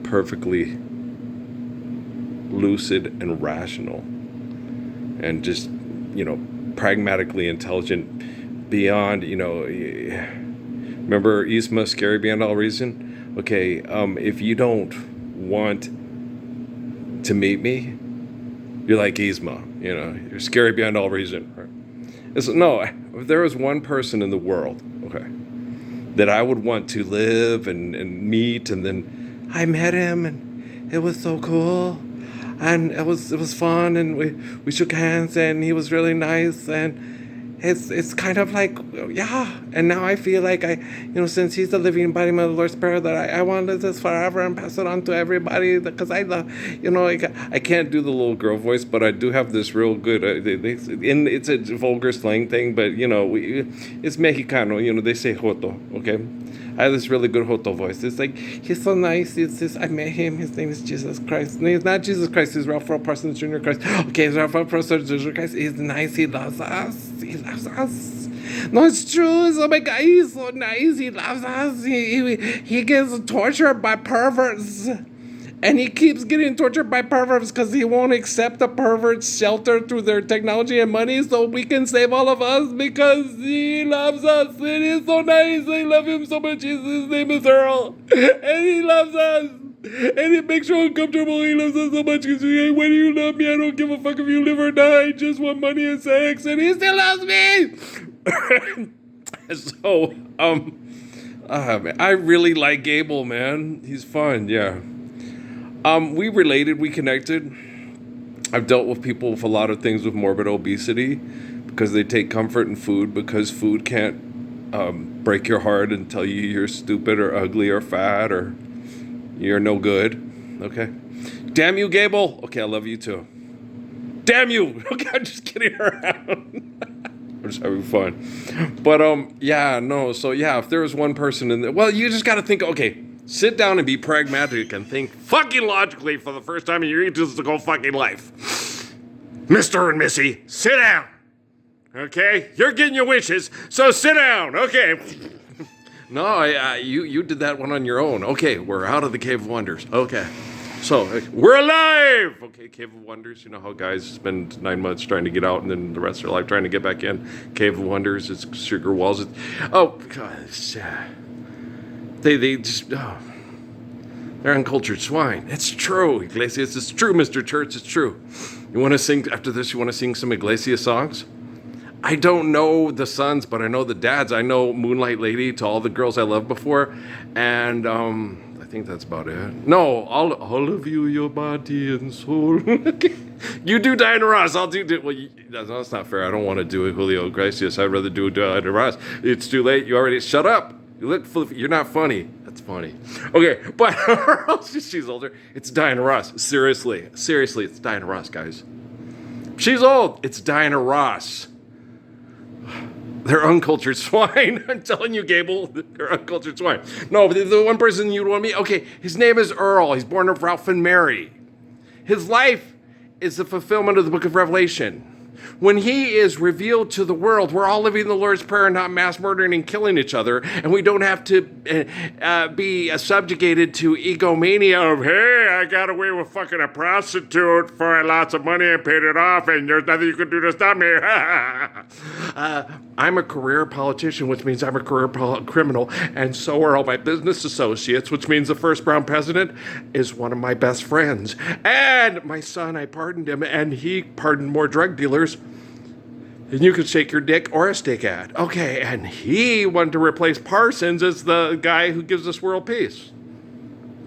perfectly lucid and rational and just, pragmatically intelligent beyond, remember Yzma, Scary Beyond All Reason? Okay, if you don't want to meet me, you're like Yzma, you're scary beyond all reason. Right? No, if there was one person in the world, okay, that I would want to live and meet, and then I met him, and it was so cool, and it was fun, and we shook hands, and he was really nice, and it's kind of like, yeah. And now I feel like since he's the living embodiment of the Lord's Prayer, that I want to live this forever and pass it on to everybody, because I love, I can't do the little girl voice, but I do have this real good, it's a vulgar slang thing, but, it's Mexicano, they say joto, okay? I have this really good Joto voice. It's like, he's so nice. I met him. His name is Jesus Christ. No, he's not Jesus Christ. He's Raphael Parsons Jr. Christ. Okay, he's Raphael Parsons Jr. Christ. He's nice. He loves us. He loves us. No, it's true. Oh my God, he's so nice. He loves us. He gets tortured by perverts. And he keeps getting tortured by perverts because he won't accept the perverts' shelter through their technology and money, so we can save all of us because he loves us. And he's so nice. I love him so much. His name is Earl. And he loves us. And it makes you uncomfortable. He loves us so much because when you love me, I don't give a fuck if you live or die. I just want money and sex. And he still loves me. So, I really like Gable, man. He's fun, yeah. We related, we connected. I've dealt with people with a lot of things with morbid obesity because they take comfort in food, because food can't break your heart and tell you you're stupid or ugly or fat or you're no good. Okay. Damn you, Gable. Okay, I love you too. Damn you. Okay, I'm just kidding around. I'm just having fun. But if there was one person in there, well, you just got to think, okay, sit down and be pragmatic and think fucking logically for the first time in your egotistical fucking life. Mr. and Missy, sit down. Okay? You're getting your wishes, so sit down. Okay. No, you did that one on your own. Okay, we're out of the Cave of Wonders. Okay. So, we're alive! Okay, Cave of Wonders. You know how guys spend 9 months trying to get out and then the rest of their life trying to get back in? Cave of Wonders, it's sugar walls. Oh, God. They just, they're uncultured swine. It's true, Iglesias. It's true, Mr. Church. It's true. You want to sing, after this, you want to sing some Iglesias songs? I don't know the sons, but I know the dads. I know Moonlight Lady, To All the Girls I Loved Before. And, I think that's about it. No, all of you, your body and soul. You do Diana Ross. I'll do well, that's not fair. I don't want to do Julio Iglesias. I'd rather do Diana Ross. It's too late. You already, shut up. You look, you're not funny. That's funny. Okay, but she's older. It's Diana Ross. Seriously, it's Diana Ross, guys. She's old. It's Diana Ross. They're uncultured swine. I'm telling you, Gable, they're uncultured swine. No, but the one person you'd want to meet, okay, his name is Earl. He's born of Ralph and Mary. His life is the fulfillment of the book of Revelation. When he is revealed to the world, we're all living the Lord's Prayer and not mass murdering and killing each other, and we don't have to be subjugated to egomania of, hey, I got away with fucking a prostitute for lots of money and paid it off, and there's nothing you can do to stop me. I'm a career politician, which means I'm a career criminal, and so are all my business associates, which means the first brown president is one of my best friends. And my son, I pardoned him, and he pardoned more drug dealers than you could shake your dick or a stick at. Okay, and he wanted to replace Parsons as the guy who gives us world peace.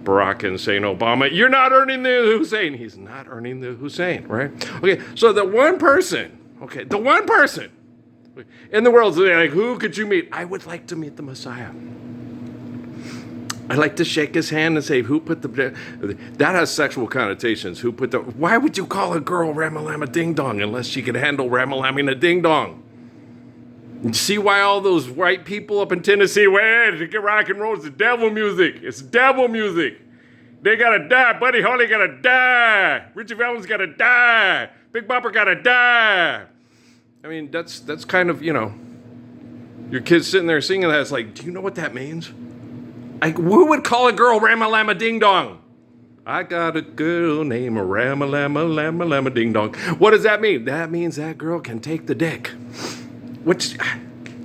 Barack Hussein Obama, you're not earning the Hussein. He's not earning the Hussein, right? Okay, so the one person in the world, like, who could you meet? I would like to meet the Messiah. I like to shake his hand and say, who put the... That has sexual connotations. Why would you call a girl Ramalama Ding Dong unless she could handle Ramalamming a Ding Dong? You see why all those white people up in Tennessee, to get rock and roll, it's the devil music. It's devil music. They gotta die. Buddy Holly gotta die. Richie Valens gotta die. Big Bopper gotta die. I mean, that's kind of, your kid's sitting there singing that. It's like, do you know what that means? Like, who would call a girl Ramalama Ding Dong? I got a girl named Rama Ding Dong. What does that mean? That means that girl can take the dick. Which,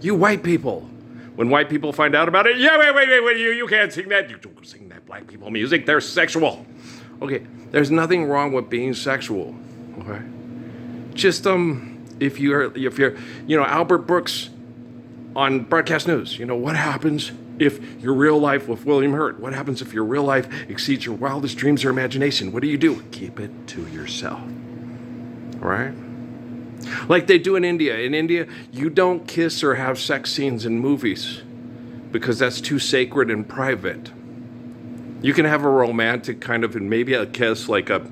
you white people, when white people find out about it, yeah, wait, you can't sing that. You don't sing that black people music. They're sexual. Okay, there's nothing wrong with being sexual. Okay, just if you're Albert Brooks on broadcast news, what happens if your real life with William Hurt? What happens if your real life exceeds your wildest dreams or imagination? What do? Keep it to yourself. All right? Like they do in India. In India, you don't kiss or have sex scenes in movies because that's too sacred and private. You can have a romantic kind of, and maybe a kiss like a,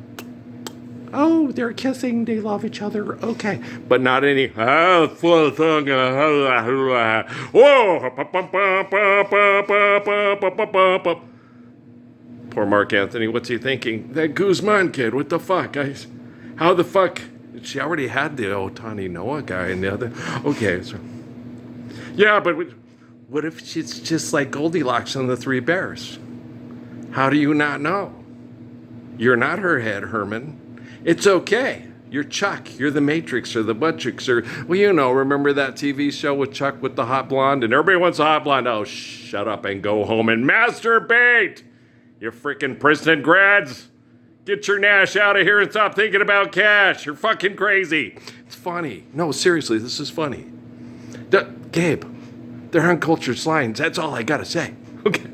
oh, they're kissing, they love each other, okay. But not any, whoa, poor Mark Anthony, what's he thinking? That Guzman kid, what the fuck, guys? How the fuck? She already had the Otani Noah guy and the other, okay, so. Yeah, but what if she's just like Goldilocks and the Three Bears? How do you not know? You're not her head, Herman. It's okay. You're Chuck. You're the Matrix or the Buttricks or, well, remember that TV show with Chuck with the hot blonde? And everybody wants a hot blonde. Oh, shut up and go home and masturbate. You freaking Princeton grads. Get your Nash out of here and stop thinking about cash. You're fucking crazy. It's funny. No, seriously, this is funny. Gabe, they're uncultured lines. That's all I got to say. Okay.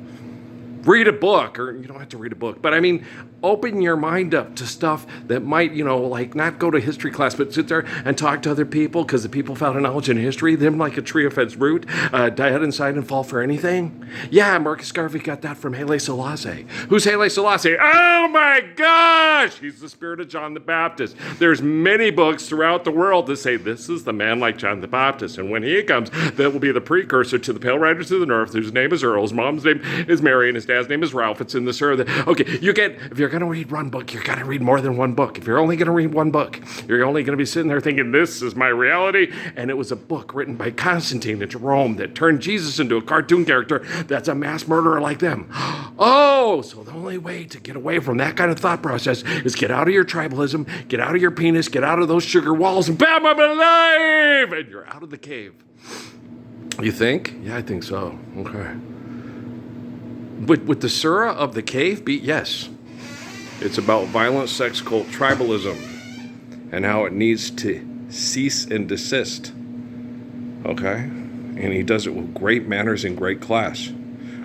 Read a book, or you don't have to read a book, but I mean, open your mind up to stuff that might, like not go to history class, but sit there and talk to other people, because the people found knowledge in history, them like a tree of its root, die out inside and fall for anything. Yeah, Marcus Garvey got that from Haile Selassie. Who's Haile Selassie? Oh my gosh! He's the spirit of John the Baptist. There's many books throughout the world that say this is the man like John the Baptist, and when he comes, that will be the precursor to the Pale Riders of the North, whose name is Earl, his mom's name is Mary, and his dad's name is Ralph. It's in the Sir. Okay, if you're going to read one book, you're going to read more than one book. If you're only going to read one book, you're only going to be sitting there thinking, this is my reality. And it was a book written by Constantine and Jerome that turned Jesus into a cartoon character that's a mass murderer like them. Oh, so the only way to get away from that kind of thought process is get out of your tribalism, get out of your penis, get out of those sugar walls, and bam, I'm alive! And you're out of the cave. You think? Yeah, I think so. Okay. With the Surah of the Cave beat, yes. It's about violent sex cult tribalism and how it needs to cease and desist. Okay? And he does it with great manners and great class.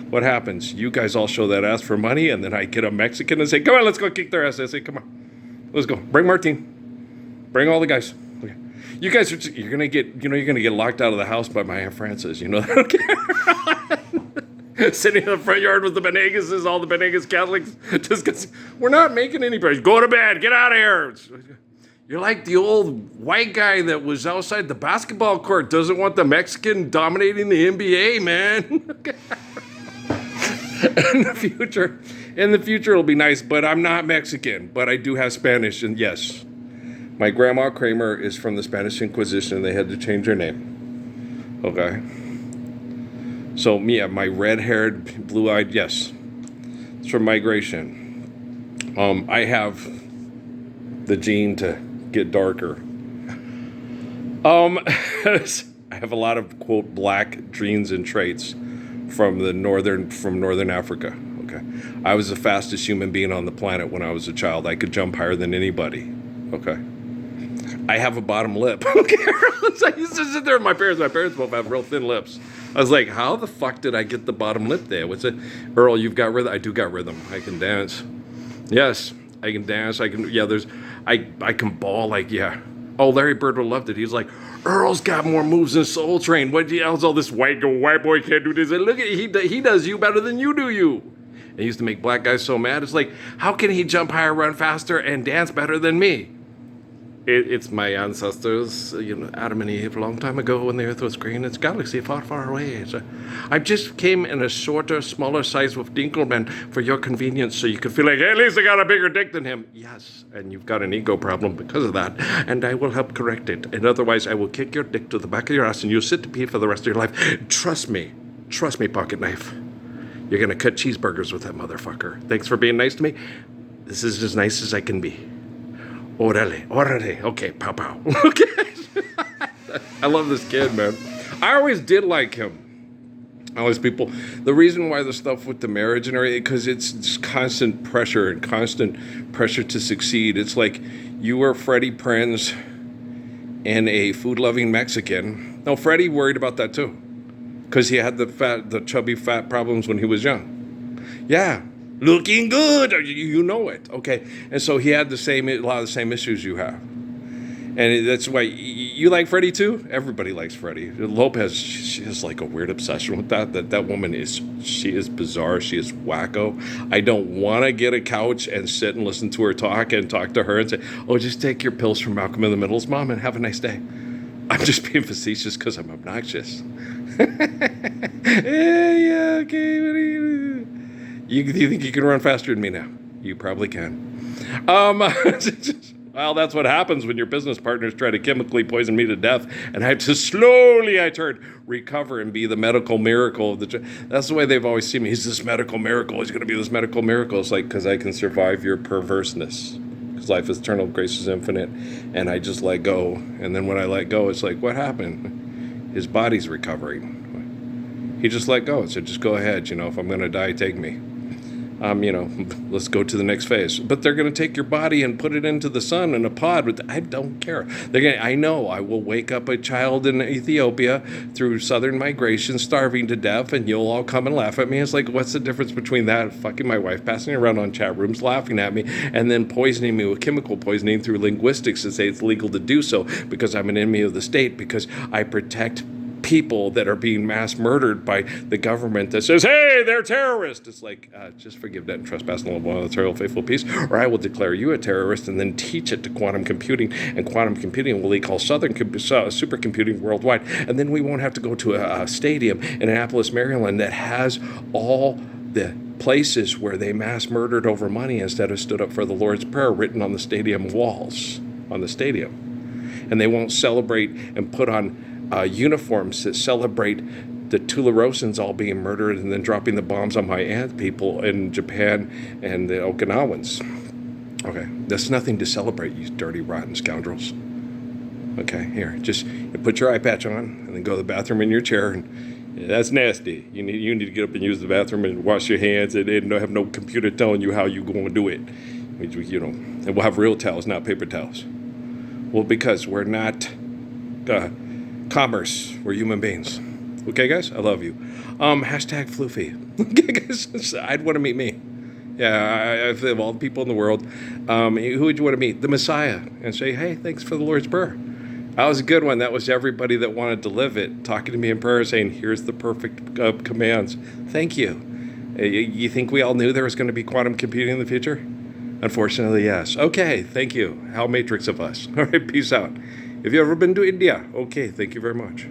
What happens? You guys all show that ass for money, and then I get a Mexican and say, come on, let's go kick their ass. I say, come on. Let's go. Bring Martin. Bring all the guys. Okay. You guys you're gonna get locked out of the house by my Aunt Frances. You know that? Okay. Sitting in the front yard with the Benegas, all the Benegas Catholics, just because we're not making any progress. Go to bed, get out of here. You're like the old white guy that was outside the basketball court, doesn't want the Mexican dominating the NBA, man. In the future it'll be nice, but I'm not Mexican, but I do have Spanish, and yes, my grandma Kramer is from the Spanish Inquisition, and they had to change her name. Okay. So, yeah, my red-haired, blue-eyed, yes. It's from migration. I have the gene to get darker. I have a lot of, quote, black genes and traits from northern Africa. Okay. I was the fastest human being on the planet when I was a child. I could jump higher than anybody. Okay. I have a bottom lip. Okay. I used to sit there with my parents. My parents both have real thin lips. I was like, how the fuck did I get the bottom lip there? What's it? Earl, you've got rhythm? I do got rhythm. I can dance. Yes, I can dance. I can ball like, yeah. Oh, Larry Bird would have loved it. He's like, Earl's got more moves than Soul Train. What else all this white boy can't do this? And look at he does you better than you do you. And he used to make black guys so mad. It's like, how can he jump higher, run faster, and dance better than me? It's my ancestors, Adam and Eve, a long time ago when the earth was green. It's a galaxy far, far away. So I just came in a shorter, smaller size with Dinkelman for your convenience, so you could feel like, hey, at least I got a bigger dick than him. Yes, and you've got an ego problem because of that, and I will help correct it. And otherwise, I will kick your dick to the back of your ass, and you'll sit to pee for the rest of your life. Trust me, pocket knife. You're going to cut cheeseburgers with that motherfucker. Thanks for being nice to me. This is as nice as I can be. Orale, orale. Okay, pow pow. Okay. I love this kid, man. I always did like him. Always people. The reason why the stuff with the marriage and everything, because it's just constant pressure and constant pressure to succeed. It's like you were Freddie Prinze and a food-loving Mexican. No, Freddie worried about that too, because he had the chubby fat problems when he was young. Yeah, looking good. You know it. Okay, and so he had a lot of the same issues you have. And that's why you like Freddie too. Everybody likes Freddie. Lopez, she has like a weird obsession with that. That woman she is bizarre. She is wacko. I don't want to get a couch and sit and listen to her talk and talk to her and say, "Oh, just take your pills from Malcolm in the Middle's mom and have a nice day." I'm just being facetious because I'm obnoxious. Yeah, okay. Do you think you can run faster than me now? You probably can. Well, that's what happens when your business partners try to chemically poison me to death, and I have to slowly, recover and be the medical miracle of That's the way they've always seen me. He's this medical miracle. He's going to be this medical miracle. It's like, because I can survive your perverseness. Because life is eternal, grace is infinite, and I just let go. And then when I let go, it's like, what happened? His body's recovering. He just let go. So just go ahead. If I'm going to die, take me. Let's go to the next phase. But they're going to take your body and put it into the sun in a pod. But I don't care. I know I will wake up a child in Ethiopia through southern migration, starving to death, and you'll all come and laugh at me. It's like, what's the difference between that and fucking my wife passing around on chat rooms, laughing at me, and then poisoning me with chemical poisoning through linguistics and say it's legal to do so because I'm an enemy of the state, because I protect people that are being mass murdered by the government that says, hey, they're terrorists. It's like, just forgive debt and trespass and love one another, faithful peace, or I will declare you a terrorist and then teach it to quantum computing, and quantum computing will call supercomputing worldwide. And then we won't have to go to a stadium in Annapolis, Maryland that has all the places where they mass murdered over money instead of stood up for the Lord's Prayer written on the stadium walls, on the stadium. And they won't celebrate and put on uniforms that celebrate the Tularosans all being murdered and then dropping the bombs on my aunt people in Japan and the Okinawans. Okay, that's nothing to celebrate, you dirty, rotten scoundrels. Okay, here, just put your eye patch on and then go to the bathroom in your chair. And that's nasty. You need to get up and use the bathroom and wash your hands and have no computer telling you how you're going to do it. And we'll have real towels, not paper towels. Well, because we're not commerce. We're human beings. Okay, guys? I love you. Hashtag floofy. Okay, guys? I'd want to meet me. Yeah, of all the people in the world, who would you want to meet? The Messiah. And say, hey, thanks for the Lord's Prayer. That was a good one. That was everybody that wanted to live it, talking to me in prayer, saying, here's the perfect commands. Thank you. You think we all knew there was going to be quantum computing in the future? Unfortunately, yes. Okay, thank you. How matrix of us. All right, peace out. Have you ever been to India? Okay, thank you very much.